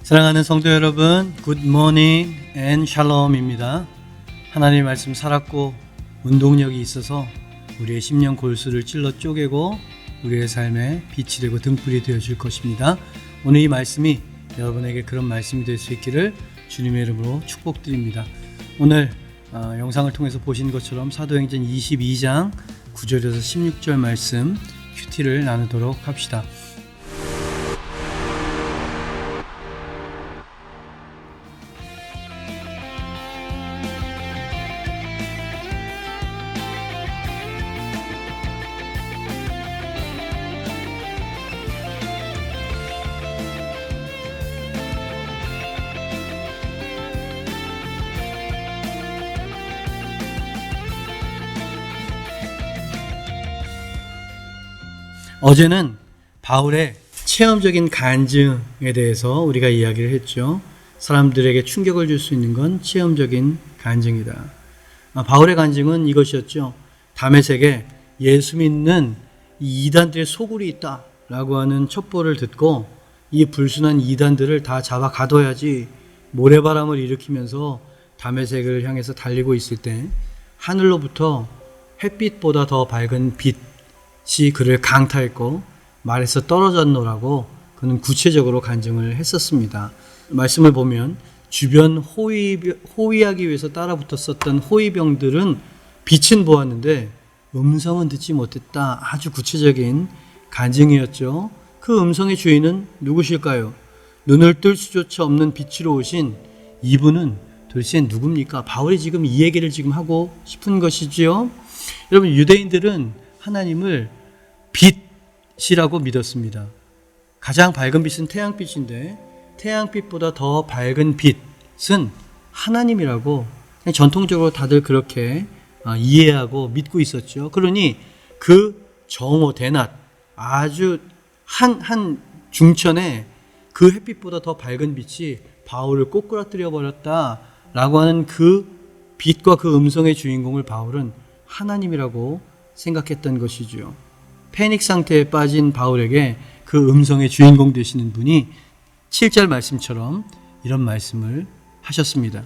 사랑하는 성도 여러분, 굿모닝 앤 샬롬입니다. 하나님의 말씀 살았고 운동력이 있어서 우리의 심령 골수를 찔러 쪼개고 우리의 삶에 빛이 되고 등불이 되어줄 것입니다. 오늘 이 말씀이 여러분에게 그런 말씀이 될 수 있기를 주님의 이름으로 축복드립니다. 오늘 영상을 통해서 보신 것처럼 사도행전 22장 9절에서 16절 말씀 큐티를 나누도록 합시다. 어제는 바울의 체험적인 간증에 대해서 우리가 이야기를 했죠. 사람들에게 충격을 줄 수 있는 건 체험적인 간증이다. 바울의 간증은 이것이었죠. 다메섹에 예수 믿는 이 이단들의 소굴이 있다라고 하는 첩보를 듣고 이 불순한 이단들을 다 잡아 가둬야지 모래바람을 일으키면서 다메섹을 향해서 달리고 있을 때 하늘로부터 햇빛보다 더 밝은 빛이 그를 강타했고 말에서 떨어졌노라고 그는 구체적으로 간증을 했었습니다. 말씀을 보면 주변 호위하기 위해서 따라붙었었던 호위병들은 빛은 보았는데 음성은 듣지 못했다. 아주 구체적인 간증이었죠. 그 음성의 주인은 누구실까요? 눈을 뜰 수조차 없는 빛으로 오신 이분은 도대체 누굽니까? 바울이 지금 이 얘기를 지금 하고 싶은 것이지요. 여러분, 유대인들은 하나님을 빛이라고 믿었습니다. 가장 밝은 빛은 태양빛인데 태양빛보다 더 밝은 빛은 하나님이라고 전통적으로 다들 그렇게 이해하고 믿고 있었죠. 그러니 그 정오 대낮 아주 한 중천에 그 햇빛보다 더 밝은 빛이 바울을 꼬꾸라뜨려 버렸다라고 하는 그 빛과 그 음성의 주인공을 바울은 하나님이라고 생각했던 것이죠. 패닉 상태에 빠진 바울에게 그 음성의 주인공 되시는 분이 7절 말씀처럼 이런 말씀을 하셨습니다.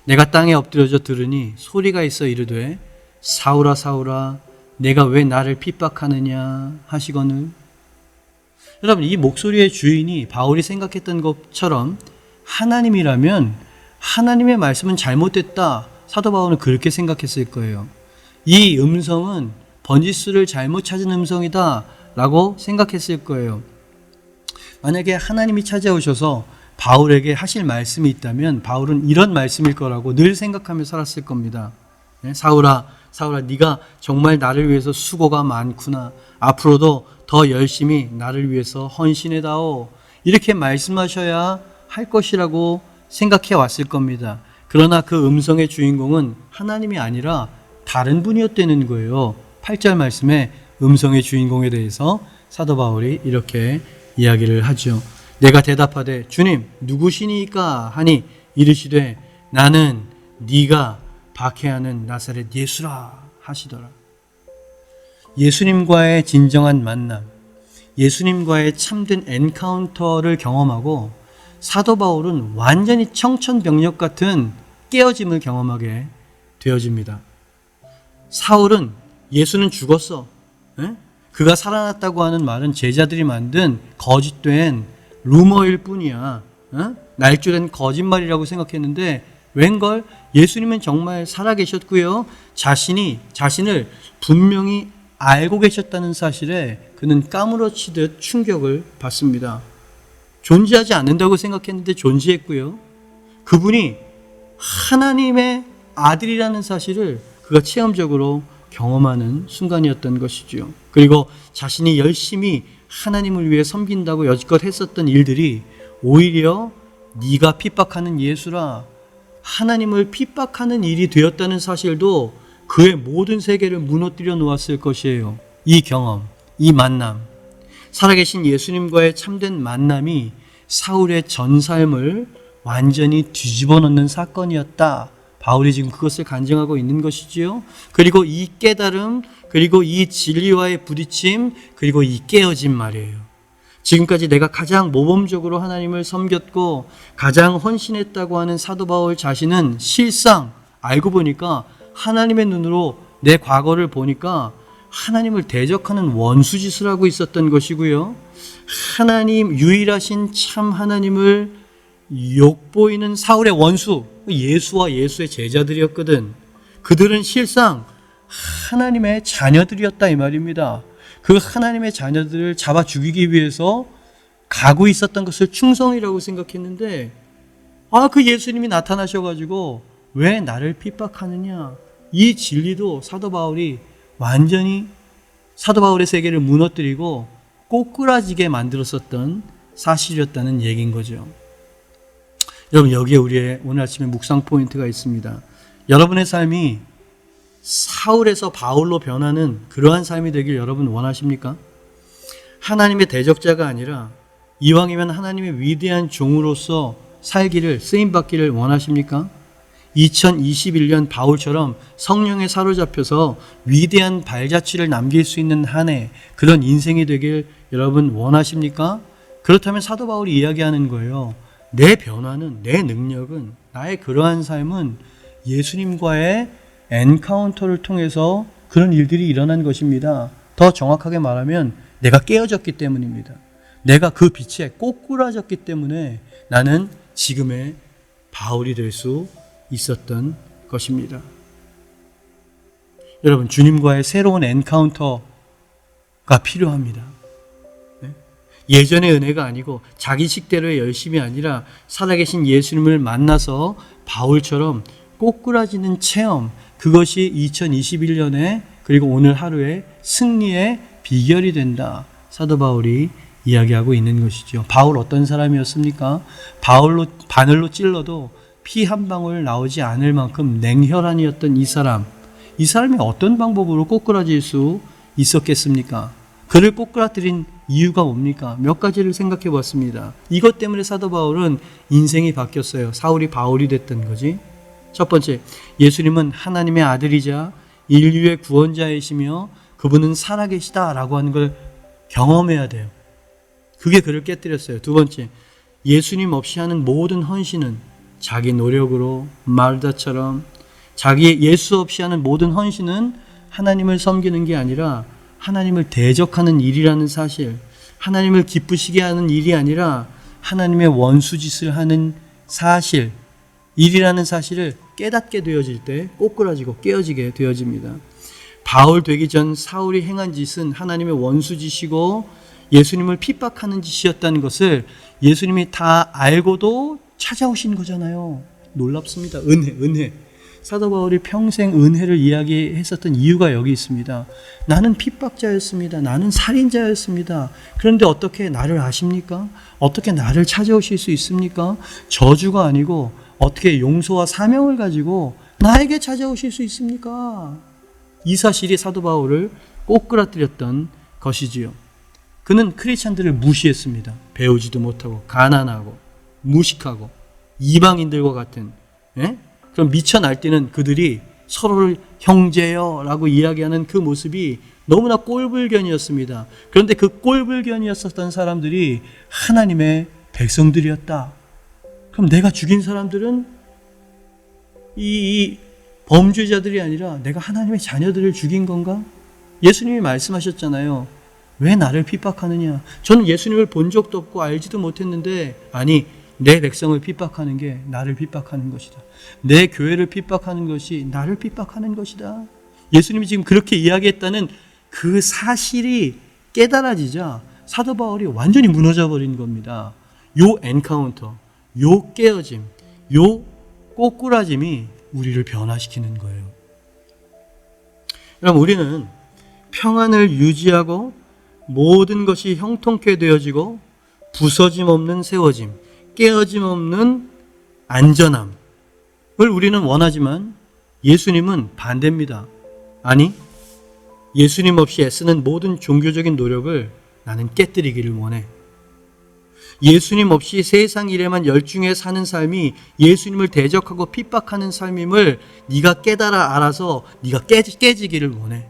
내가 땅에 엎드려져 들으니 소리가 있어 이르되 사울아 사울아 내가 왜 나를 핍박하느냐 하시거늘. 여러분, 이 목소리의 주인이 바울이 생각했던 것처럼 하나님이라면 하나님의 말씀은 잘못됐다. 사도 바울은 그렇게 생각했을 거예요. 이 음성은 번지수를 잘못 찾은 음성이다 라고 생각했을 거예요. 만약에 하나님이 찾아오셔서 바울에게 하실 말씀이 있다면 바울은 이런 말씀일 거라고 늘 생각하며 살았을 겁니다. 사울아 사울아 네가 정말 나를 위해서 수고가 많구나. 앞으로도 더 열심히 나를 위해서 헌신해다오. 이렇게 말씀하셔야 할 것이라고 생각해 왔을 겁니다. 그러나 그 음성의 주인공은 하나님이 아니라 다른 분이었다는 거예요. 8절 말씀에 음성의 주인공에 대해서 사도 바울이 이렇게 이야기를 하죠. 내가 대답하되 주님 누구시니까 하니 이르시되 나는 네가 박해하는 나사렛 예수라 하시더라. 예수님과의 진정한 만남, 예수님과의 참된 엔카운터를 경험하고 사도 바울은 완전히 청천벽력 같은 깨어짐을 경험하게 되어집니다. 사울은 예수는 죽었어. 그가 살아났다고 하는 말은 제자들이 만든 거짓된 루머일 뿐이야. 날조된 거짓말이라고 생각했는데 웬걸 예수님은 정말 살아계셨고요. 자신을 분명히 알고 계셨다는 사실에 그는 까무러치듯 충격을 받습니다. 존재하지 않는다고 생각했는데 존재했고요. 그분이 하나님의 아들이라는 사실을 그가 체험적으로 경험하는 순간이었던 것이죠. 그리고 자신이 열심히 하나님을 위해 섬긴다고 여지껏 했었던 일들이 오히려 네가 핍박하는 예수라 하나님을 핍박하는 일이 되었다는 사실도 그의 모든 세계를 무너뜨려 놓았을 것이에요. 이 경험, 이 만남, 살아계신 예수님과의 참된 만남이 사울의 전 삶을 완전히 뒤집어 놓는 사건이었다. 바울이 지금 그것을 간증하고 있는 것이지요. 그리고 이 깨달음, 그리고 이 진리와의 부딪힘, 그리고 이 깨어짐 말이에요. 지금까지 내가 가장 모범적으로 하나님을 섬겼고 가장 헌신했다고 하는 사도 바울 자신은 실상 알고 보니까 하나님의 눈으로 내 과거를 보니까 하나님을 대적하는 원수짓을 하고 있었던 것이고요. 하나님, 유일하신 참 하나님을 욕보이는 사울의 원수, 예수와 예수의 제자들이었거든. 그들은 실상 하나님의 자녀들이었다 이 말입니다. 그 하나님의 자녀들을 잡아 죽이기 위해서 가고 있었던 것을 충성이라고 생각했는데, 그 예수님이 나타나셔가지고 왜 나를 핍박하느냐, 이 진리도 사도 바울이 완전히 사도 바울의 세계를 무너뜨리고 꼬꾸라지게 만들었었던 사실이었다는 얘기인 거죠. 여러분, 여기에 우리의 오늘 아침에 묵상 포인트가 있습니다. 여러분의 삶이 사울에서 바울로 변하는 그러한 삶이 되길 여러분 원하십니까? 하나님의 대적자가 아니라 이왕이면 하나님의 위대한 종으로서 살기를, 쓰임받기를 원하십니까? 2021년 바울처럼 성령에 사로잡혀서 위대한 발자취를 남길 수 있는 한 해, 그런 인생이 되길 여러분 원하십니까? 그렇다면 사도 바울이 이야기하는 거예요. 내 변화는, 내 능력은, 나의 그러한 삶은 예수님과의 엔카운터를 통해서 그런 일들이 일어난 것입니다. 더 정확하게 말하면 내가 깨어졌기 때문입니다. 내가 그 빛에 꼬꾸라졌기 때문에 나는 지금의 바울이 될 수 있었던 것입니다. 여러분, 주님과의 새로운 엔카운터가 필요합니다. 예전의 은혜가 아니고 자기 식대로의 열심이 아니라 살아계신 예수님을 만나서 바울처럼 꼬꾸라지는 체험, 그것이 2021년에 그리고 오늘 하루의 승리의 비결이 된다. 사도 바울이 이야기하고 있는 것이죠. 바울 어떤 사람이었습니까? 바늘로 찔러도 피 한 방울 나오지 않을 만큼 냉혈한이었던 이 사람이 어떤 방법으로 꼬꾸라질 수 있었겠습니까? 그를 꼬꾸라뜨린 이유가 뭡니까? 몇 가지를 생각해 봤습니다. 이것 때문에 사도 바울은 인생이 바뀌었어요. 사울이 바울이 됐던 거지. 첫 번째, 예수님은 하나님의 아들이자 인류의 구원자이시며 그분은 살아계시다라고 하는 걸 경험해야 돼요. 그게 그를 깨뜨렸어요. 두 번째, 예수님 없이 하는 모든 헌신은 자기 노력으로, 마르다처럼 자기 예수 없이 하는 모든 헌신은 하나님을 섬기는 게 아니라 하나님을 대적하는 일이라는 사실, 하나님을 기쁘시게 하는 일이 아니라 하나님의 원수짓을 하는 사실, 일이라는 사실을 깨닫게 되어질 때 꼬꾸라지고 깨어지게 되어집니다. 바울 되기 전 사울이 행한 짓은 하나님의 원수짓이고 예수님을 핍박하는 짓이었다는 것을 예수님이 다 알고도 찾아오신 거잖아요. 놀랍습니다. 은혜. 사도 바울이 평생 은혜를 이야기했었던 이유가 여기 있습니다. 나는 핍박자였습니다. 나는 살인자였습니다. 그런데 어떻게 나를 아십니까? 어떻게 나를 찾아오실 수 있습니까? 저주가 아니고 어떻게 용서와 사명을 가지고 나에게 찾아오실 수 있습니까? 이 사실이 사도 바울을 꼬꾸라뜨렸던 것이지요. 그는 크리스찬들을 무시했습니다. 배우지도 못하고 가난하고 무식하고 이방인들과 같은, 그럼 미쳐 날뛰는 그들이 서로를 형제여 라고 이야기하는 그 모습이 너무나 꼴불견이었습니다. 그런데 그 꼴불견이었었던 사람들이 하나님의 백성들이었다. 그럼 내가 죽인 사람들은 이 범죄자들이 아니라 내가 하나님의 자녀들을 죽인 건가? 예수님이 말씀하셨잖아요. 왜 나를 핍박하느냐? 저는 예수님을 본 적도 없고 알지도 못했는데, 아니, 내 백성을 핍박하는 게 나를 핍박하는 것이다. 내 교회를 핍박하는 것이 나를 핍박하는 것이다. 예수님이 지금 그렇게 이야기했다는 그 사실이 깨달아지자 사도 바울이 완전히 무너져 버린 겁니다. 요 엔카운터, 요 깨어짐, 요 꼬꾸라짐이 우리를 변화시키는 거예요. 여러분, 우리는 평안을 유지하고 모든 것이 형통케 되어지고 부서짐 없는 세워짐, 깨어짐 없는 안전함을 우리는 원하지만 예수님은 반대입니다. 아니, 예수님 없이 애쓰는 모든 종교적인 노력을 나는 깨뜨리기를 원해. 예수님 없이 세상 일에만 열중해 사는 삶이 예수님을 대적하고 핍박하는 삶임을 네가 깨달아 알아서 네가 깨지기를 원해.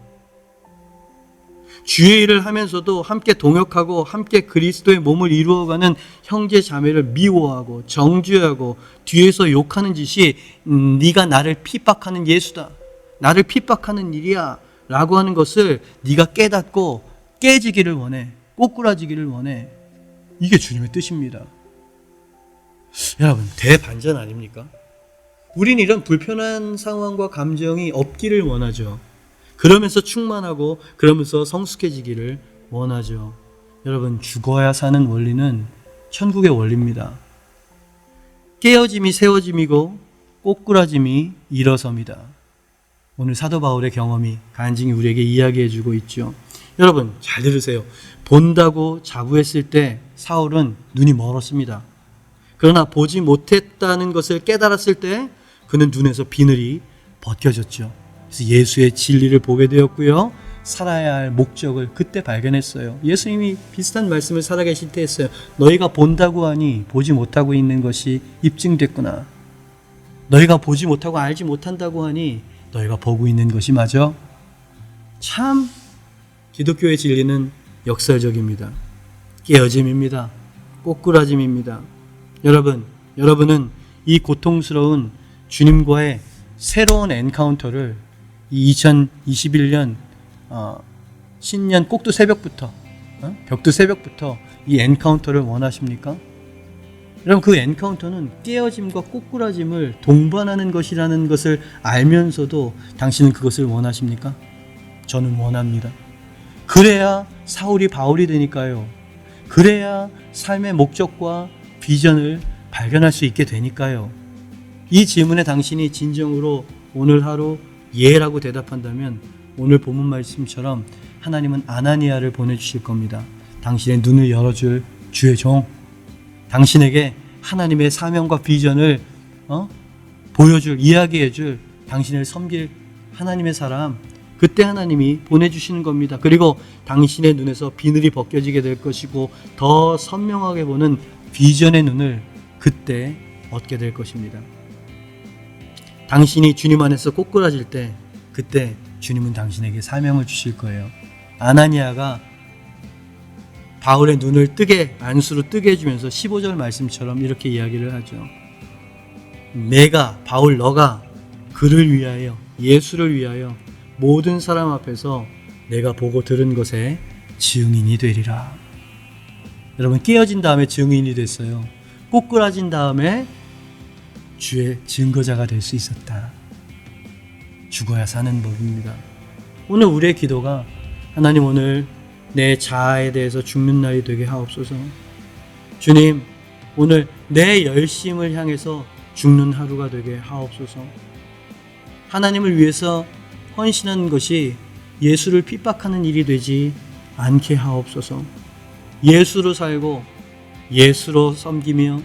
주의 일을 하면서도 함께 동역하고 함께 그리스도의 몸을 이루어가는 형제 자매를 미워하고 정죄하고 뒤에서 욕하는 짓이 네가 나를 핍박하는 예수다. 나를 핍박하는 일이야. 라고 하는 것을 네가 깨닫고 깨지기를 원해. 꼬꾸라지기를 원해. 이게 주님의 뜻입니다. 여러분, 대반전 아닙니까? 우린 이런 불편한 상황과 감정이 없기를 원하죠. 그러면서 충만하고 그러면서 성숙해지기를 원하죠. 여러분, 죽어야 사는 원리는 천국의 원리입니다. 깨어짐이 세워짐이고 꼬꾸라짐이 일어섭니다. 오늘 사도 바울의 경험이 간증이 우리에게 이야기해주고 있죠. 여러분, 잘 들으세요. 본다고 자부했을 때 사울은 눈이 멀었습니다. 그러나 보지 못했다는 것을 깨달았을 때 그는 눈에서 비늘이 벗겨졌죠. 그래서 예수의 진리를 보게 되었고요. 살아야 할 목적을 그때 발견했어요. 예수님이 비슷한 말씀을 살아계실 때 했어요. 너희가 본다고 하니 보지 못하고 있는 것이 입증됐구나. 너희가 보지 못하고 알지 못한다고 하니 너희가 보고 있는 것이 맞아. 참 기독교의 진리는 역설적입니다. 깨어짐입니다. 꼬꾸라짐입니다. 여러분은 이 고통스러운 주님과의 새로운 엔카운터를 이 2021년 신년 꼭두 새벽부터 벽두 새벽부터 이 엔카운터를 원하십니까? 여러분, 그 엔카운터는 깨어짐과 꼬꾸라짐을 동반하는 것이라는 것을 알면서도 당신은 그것을 원하십니까? 저는 원합니다. 그래야 사울이 바울이 되니까요. 그래야 삶의 목적과 비전을 발견할 수 있게 되니까요. 이 질문에 당신이 진정으로 오늘 하루 예라고 대답한다면 오늘 본문 말씀처럼 하나님은 아나니아를 보내주실 겁니다. 당신의 눈을 열어줄 주의 종, 당신에게 하나님의 사명과 비전을 보여줄, 이야기해줄, 당신을 섬길 하나님의 사람, 그때 하나님이 보내주시는 겁니다. 그리고 당신의 눈에서 비늘이 벗겨지게 될 것이고 더 선명하게 보는 비전의 눈을 그때 얻게 될 것입니다. 당신이 주님 안에서 꼬꾸라질 때 그때 주님은 당신에게 사명을 주실 거예요. 아나니아가 바울의 눈을 안수로 뜨게 해주면서 15절 말씀처럼 이렇게 이야기를 하죠. 너가 그를 위하여, 예수를 위하여 모든 사람 앞에서 내가 보고 들은 것에 증인이 되리라. 여러분, 깨어진 다음에 증인이 됐어요. 꼬꾸라진 다음에 주의 증거자가 될 수 있었다. 죽어야 사는 법입니다. 오늘 우리의 기도가 하나님, 오늘 내 자아에 대해서 죽는 날이 되게 하옵소서. 주님, 오늘 내 열심을 향해서 죽는 하루가 되게 하옵소서. 하나님을 위해서 헌신하는 것이 예수를 핍박하는 일이 되지 않게 하옵소서. 예수로 살고 예수로 섬기며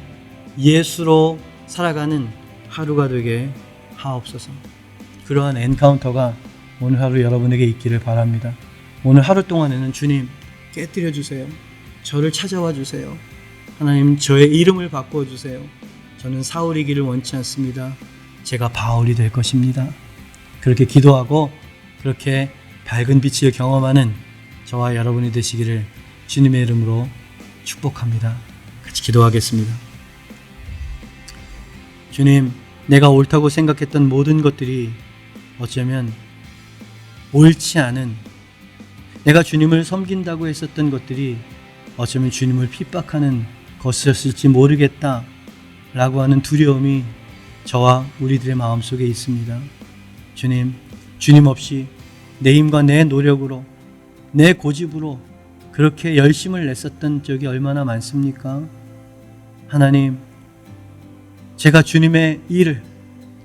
예수로 살아가는 하루가 되게 하옵소서. 그러한 엔카운터가 오늘 하루 여러분에게 있기를 바랍니다. 오늘 하루 동안에는 주님 깨뜨려 주세요. 저를 찾아와 주세요. 하나님, 저의 이름을 바꿔 주세요. 저는 사울이기를 원치 않습니다. 제가 바울이 될 것입니다. 그렇게 기도하고 그렇게 밝은 빛을 경험하는 저와 여러분이 되시기를 주님의 이름으로 축복합니다. 같이 기도하겠습니다. 주님, 내가 옳다고 생각했던 모든 것들이 어쩌면 옳지 않은, 내가 주님을 섬긴다고 했었던 것들이 어쩌면 주님을 핍박하는 것이었을지 모르겠다 라고 하는 두려움이 저와 우리들의 마음속에 있습니다. 주님 없이 내 힘과 내 노력으로, 내 고집으로 그렇게 열심을 냈었던 적이 얼마나 많습니까? 하나님, 제가 주님의 일을,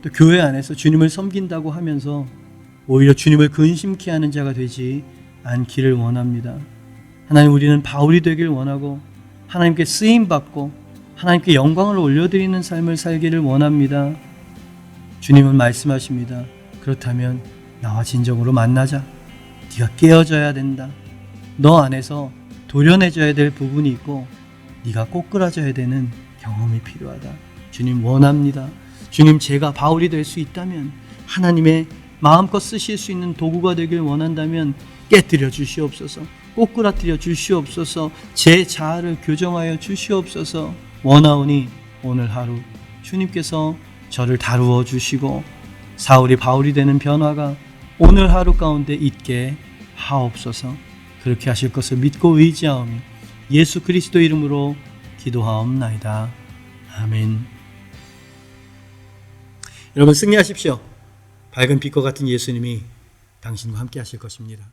또 교회 안에서 주님을 섬긴다고 하면서 오히려 주님을 근심케 하는 자가 되지 않기를 원합니다. 하나님, 우리는 바울이 되길 원하고 하나님께 쓰임받고 하나님께 영광을 올려드리는 삶을 살기를 원합니다. 주님은 말씀하십니다. 그렇다면 나와 진정으로 만나자. 네가 깨어져야 된다. 너 안에서 도려내져야 될 부분이 있고 네가 꼬꾸라져야 되는 경험이 필요하다. 주님 원합니다. 주님, 제가 바울이 될 수 있다면 하나님의 마음껏 쓰실 수 있는 도구가 되길 원한다면 깨뜨려 주시옵소서. 꼬꾸라뜨려 주시옵소서. 제 자아를 교정하여 주시옵소서. 원하오니 오늘 하루 주님께서 저를 다루어 주시고 사울이 바울이 되는 변화가 오늘 하루 가운데 있게 하옵소서. 그렇게 하실 것을 믿고 의지하오며 예수 그리스도 이름으로 기도하옵나이다. 아멘. 여러분 승리하십시오. 밝은 빛과 같은 예수님이 당신과 함께 하실 것입니다.